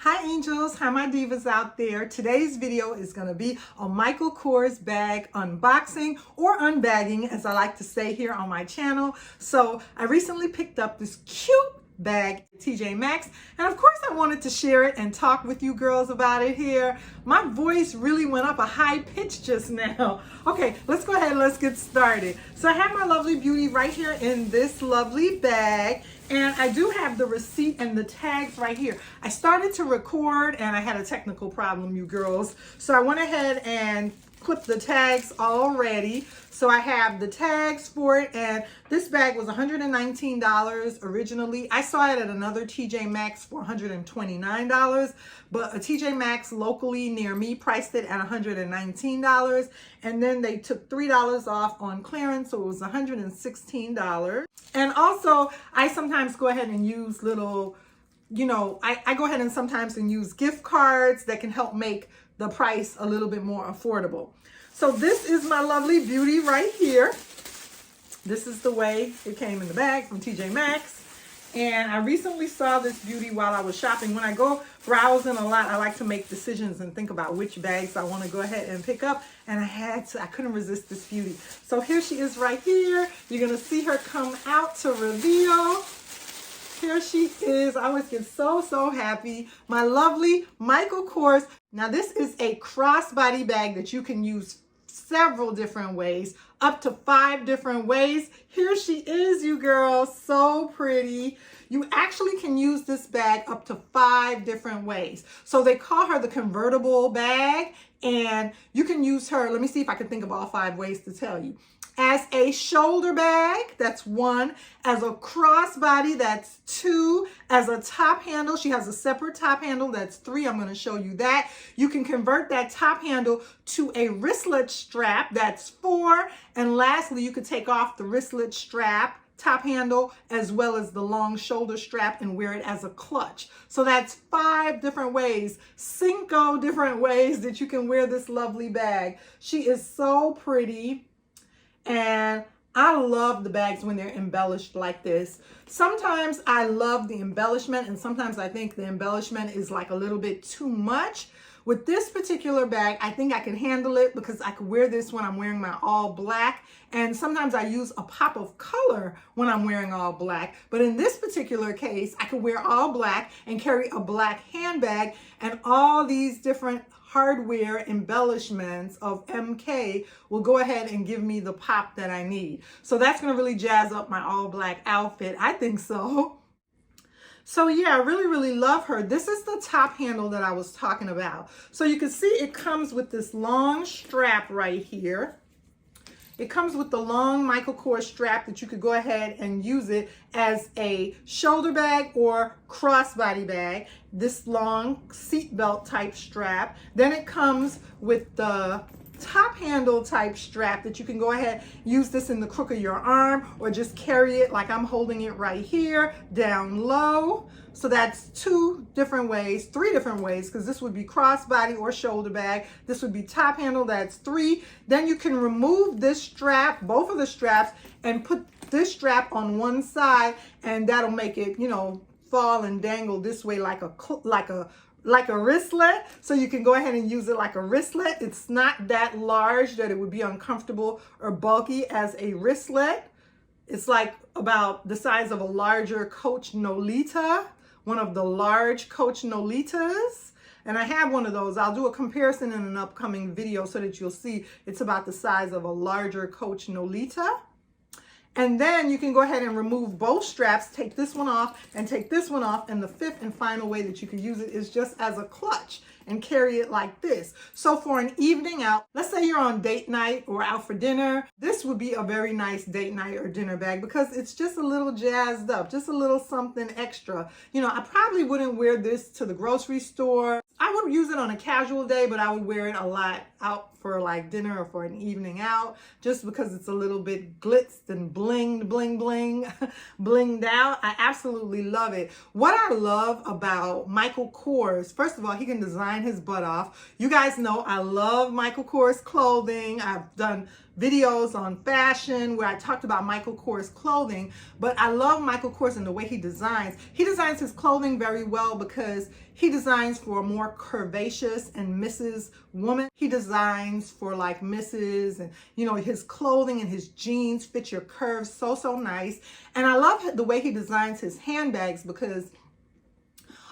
Hi angels, hi my divas out there. Today's video is going to be a Michael Kors bag unboxing or unbagging, as I like to say here on my channel. So I recently picked up this cute bag at TJ Maxx, and of course I wanted to share it and talk with you girls about it here. My voice really went up a high pitch just now. Okay, let's go ahead and let's get started. So I have my lovely beauty right here in this lovely bag, and I do have the receipt and the tags right here. I started to record and I had a technical problem, you girls, so I went ahead and clip the tags already. So I have the tags for it, and this bag was $119 originally. I saw it at another TJ Maxx for $129, but a TJ Maxx locally near me priced it at $119, and then they took $3 off on clearance, so it was $116. And also, I sometimes go ahead and use little, I go ahead and sometimes use gift cards that can help make the price a little bit more affordable. So this is my lovely beauty right here. This is the way it came in the bag from TJ Maxx. And I recently saw this beauty while I was shopping. When I go browsing a lot, I like to make decisions and think about which bags I want to go ahead and pick up. And I couldn't resist this beauty. So here she is right here. You're going to see her come out to reveal. Here she is. I always get so happy. My lovely Michael Kors. Now this is a crossbody bag that you can use several different ways, up to 5 different ways. Here she is, you girls, so pretty. You actually can use this bag up to 5 different ways. So they call her the convertible bag, and you can use her, let me see if I can think of all 5 ways to tell you. As a shoulder bag, that's 1. As a crossbody, that's 2. As a top handle, she has a separate top handle, that's 3. I'm going to show you that. You can convert that top handle to a wristlet strap, that's 4. And lastly, you could take off the wristlet strap, top handle, as well as the long shoulder strap, and wear it as a clutch. So that's 5 different ways, 5 different ways that you can wear this lovely bag. She is so pretty. And I love the bags when they're embellished like this. Sometimes I love the embellishment, and sometimes I think the embellishment is like a little bit too much. With this particular bag, I think I can handle it because I could wear this when I'm wearing my all black. And sometimes I use a pop of color when I'm wearing all black. But in this particular case, I could wear all black and carry a black handbag, and all these different hardware embellishments of MK will go ahead and give me the pop that I need. So that's going to really jazz up my all black outfit. I think so. So yeah, I really love her. This is the top handle that I was talking about. So you can see it comes with this long strap right here. It comes with the long Michael Kors strap that you could go ahead and use it as a shoulder bag or crossbody bag. This long seat belt type strap. Then it comes with the top handle type strap that you can go ahead, use this in the crook of your arm, or just carry it like I'm holding it right here, down low. So that's 2 different ways, 3 different ways, because this would be crossbody or shoulder bag. This would be top handle, that's 3. Then you can remove this strap, both of the straps, and put this strap on one side, and that'll make it, fall and dangle this way like a wristlet. So you can go ahead and use it like a wristlet. It's not that large that it would be uncomfortable or bulky as a wristlet. It's like about the size of a larger Coach Nolita, one of the large Coach Nolitas. And I have one of those. I'll do a comparison in an upcoming video so that you'll see it's about the size of a larger Coach Nolita. And then you can go ahead and remove both straps, take this one off and take this one off. And the 5th and final way that you can use it is just as a clutch and carry it like this. So for an evening out, let's say you're on date night or out for dinner, this would be a very nice date night or dinner bag because it's just a little jazzed up, just a little something extra. I probably wouldn't wear this to the grocery store. I would use it on a casual day, but I would wear it a lot out for like dinner or for an evening out, just because it's a little bit glitzed and blinged out. I absolutely love it. What I love about Michael Kors, first of all, he can design lying his butt off. You guys know I love Michael Kors clothing. I've done videos on fashion where I talked about Michael Kors clothing, but I love Michael Kors and the way he designs. He designs his clothing very well because he designs for a more curvaceous and Mrs. woman. He designs for like Mrs. and you know, his clothing and his jeans fit your curves so nice. And I love the way he designs his handbags because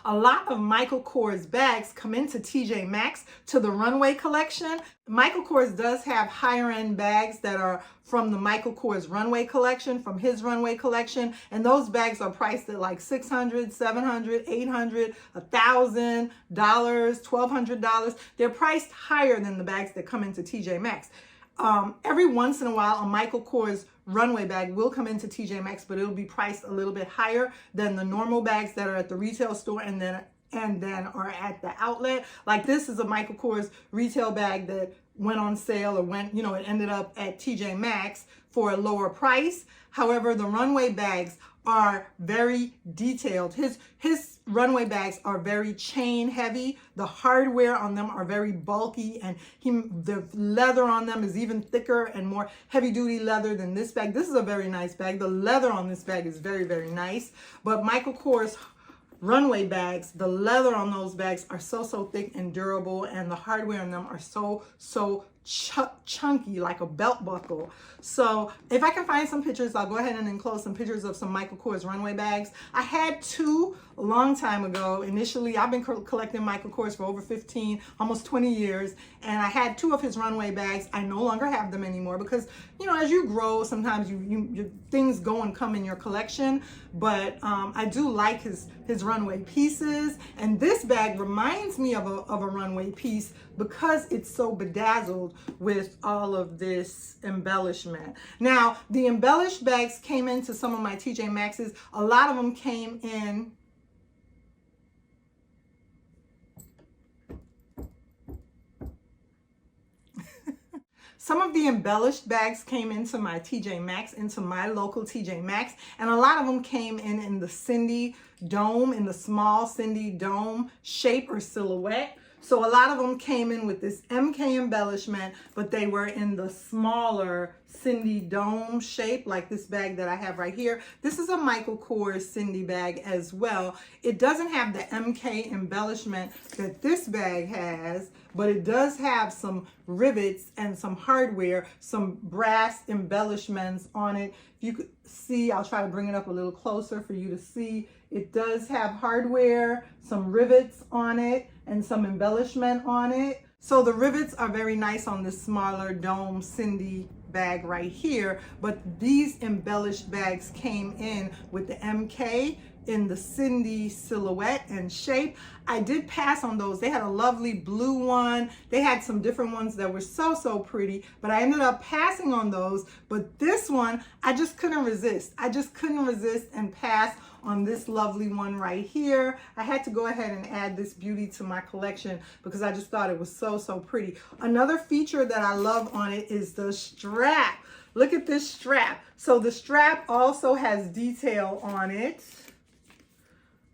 a lot of Michael Kors bags come into TJ Maxx to the runway collection. Michael Kors does have higher end bags that are from the Michael Kors runway collection, from his runway collection. And those bags are priced at like $600, $700, $800, $1,000, $1,200. They're priced higher than the bags that come into TJ Maxx. Every once in a while, a Michael Kors runway bag will come into TJ Maxx, but it'll be priced a little bit higher than the normal bags that are at the retail store and then are at the outlet. Like this is a Michael Kors retail bag that went on sale or went, you know, it ended up at TJ Maxx for a lower price. However, the runway bags are very detailed. His runway bags are very chain heavy. The hardware on them are very bulky, and the leather on them is even thicker and more heavy duty leather than this bag. This is a very nice bag. The leather on this bag is very nice. But Michael Kors runway bags, the leather on those bags are so thick and durable, and the hardware on them are so chunky, like a belt buckle. So if I can find some pictures, I'll go ahead and enclose some pictures of some Michael Kors runway bags. I had two a long time ago. Initially, I've been collecting Michael Kors for over 15, almost 20 years, and I had two of his runway bags. I no longer have them anymore because, you know, as you grow, sometimes you things go and come in your collection. But I do like his runway pieces, and this bag reminds me of a runway piece because it's so bedazzled with all of this embellishment. Now, the embellished bags came into some of my TJ Maxx's. A lot of them came in some of the embellished bags came into my TJ Maxx, into my local TJ Maxx, and a lot of them came in the Cindy dome, in the small Cindy dome shape or silhouette. So a lot of them came in with this MK embellishment, but they were in the smaller Cindy dome shape, like this bag that I have right here. This is a Michael Kors Cindy bag as well. It doesn't have the MK embellishment that this bag has, but it does have some rivets and some hardware, some brass embellishments on it. If you could see, I'll try to bring it up a little closer for you to see. It does have hardware, some rivets on it, and some embellishment on it. So the rivets are very nice on this smaller dome Cindy bag right here, but these embellished bags came in with the MK in the Cindy silhouette and shape. I did pass on those. They had a lovely blue one. They had some different ones that were so pretty, but I ended up passing on those. But this one, I just couldn't resist. I just couldn't resist and pass on this lovely one right here. I had to go ahead and add this beauty to my collection because I just thought it was so pretty. Another feature that I love on it is the strap. Look at this strap. So the strap also has detail on it.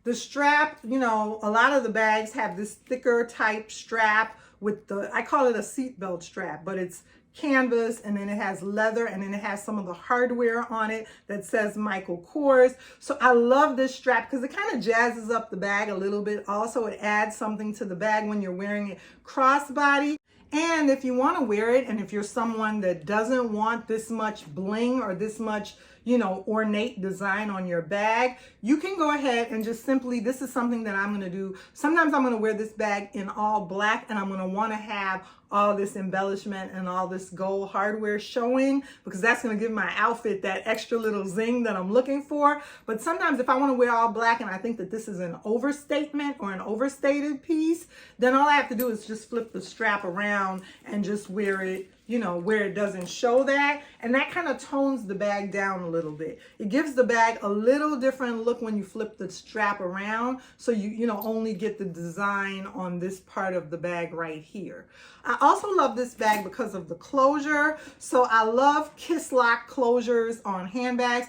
The strap, you know, a lot of the bags have this thicker type strap with the, I call it a seatbelt strap, but it's canvas, and then it has leather, and then it has some of the hardware on it that says Michael Kors. So I love this strap because it kind of jazzes up the bag a little bit. Also, it adds something to the bag when you're wearing it crossbody. And if you want to wear it, and if you're someone that doesn't want this much bling or this much, you know, ornate design on your bag, you can go ahead and just simply, this is something that I'm going to do. Sometimes I'm going to wear this bag in all black, and I'm going to want to have all this embellishment and all this gold hardware showing, because that's going to give my outfit that extra little zing that I'm looking for. But sometimes if I want to wear all black and I think that this is an overstatement or an overstated piece, then all I have to do is just flip the strap around and just wear it, you know, where it doesn't show that. And that kind of tones the bag down a little bit. It gives the bag a little different look when you flip the strap around. So you know, only get the design on this part of the bag right here. I also love this bag because of the closure. So I love kiss lock closures on handbags.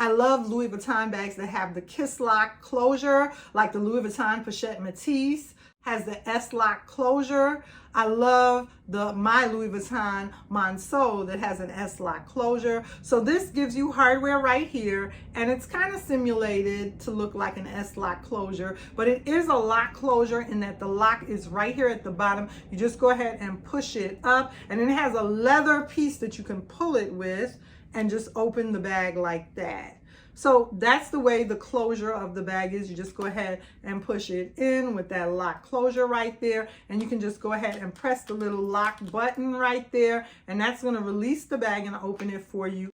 I love Louis Vuitton bags that have the kiss lock closure, like the Louis Vuitton Pochette Matisse has the S-lock closure. I love my Louis Vuitton Monceau that has an S-lock closure. So this gives you hardware right here, and it's kind of simulated to look like an S-lock closure, but it is a lock closure in that the lock is right here at the bottom. You just go ahead and push it up, and then it has a leather piece that you can pull it with and just open the bag like that. So that's the way the closure of the bag is. You just go ahead and push it in with that lock closure right there. And you can just go ahead and press the little lock button right there. And that's going to release the bag and open it for you.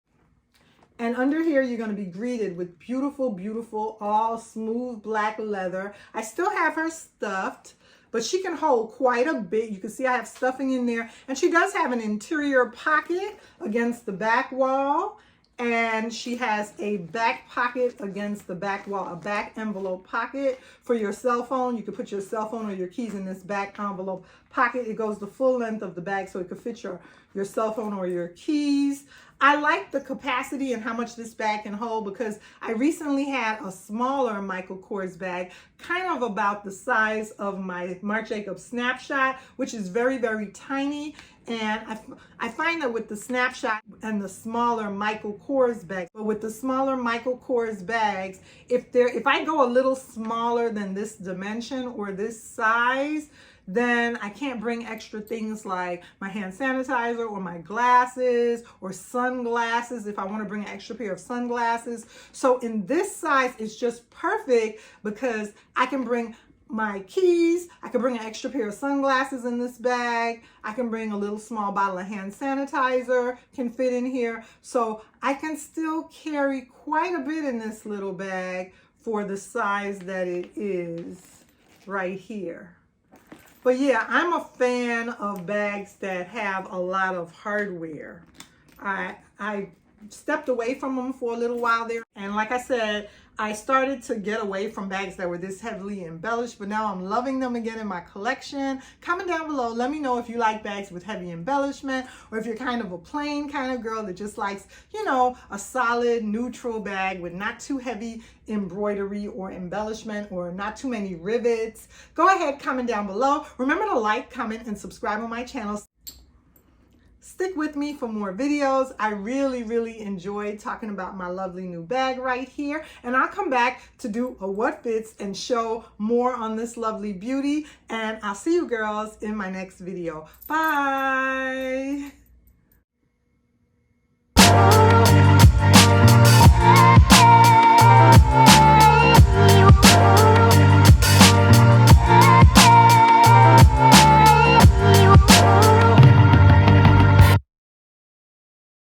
And under here, you're going to be greeted with beautiful, beautiful, all smooth black leather. I still have her stuffed, but she can hold quite a bit. You can see I have stuffing in there. And she does have an interior pocket against the back wall. And she has a back pocket against the back wall, a back envelope pocket for your cell phone. You can put your cell phone or your keys in this back envelope pocket. It goes the full length of the bag so it could fit your cell phone or your keys. I like the capacity and how much this bag can hold because I recently had a smaller Michael Kors bag, kind of about the size of my Marc Jacobs Snapshot, which is very, very tiny. And I find that with the Snapshot and the smaller Michael Kors bags, but with the smaller Michael Kors bags, if I go a little smaller than this dimension or this size, then I can't bring extra things like my hand sanitizer or my glasses or sunglasses if I want to bring an extra pair of sunglasses. So in this size, it's just perfect because I can bring my keys, I can bring an extra pair of sunglasses in this bag, I can bring a little small bottle of hand sanitizer, can fit in here. So I can still carry quite a bit in this little bag for the size that it is right here. But yeah, I'm a fan of bags that have a lot of hardware. I stepped away from them for a little while there. And like I said, I started to get away from bags that were this heavily embellished, but now I'm loving them again in my collection. Comment down below, let me know if you like bags with heavy embellishment or if you're kind of a plain kind of girl that just likes, you know, a solid neutral bag with not too heavy embroidery or embellishment or not too many rivets. Go ahead, comment down below. Remember to like, comment, and subscribe on my channel. Stick with me for more videos. I really, really enjoyed talking about my lovely new bag right here. And I'll come back to do a what fits and show more on this lovely beauty. And I'll see you girls in my next video. Bye.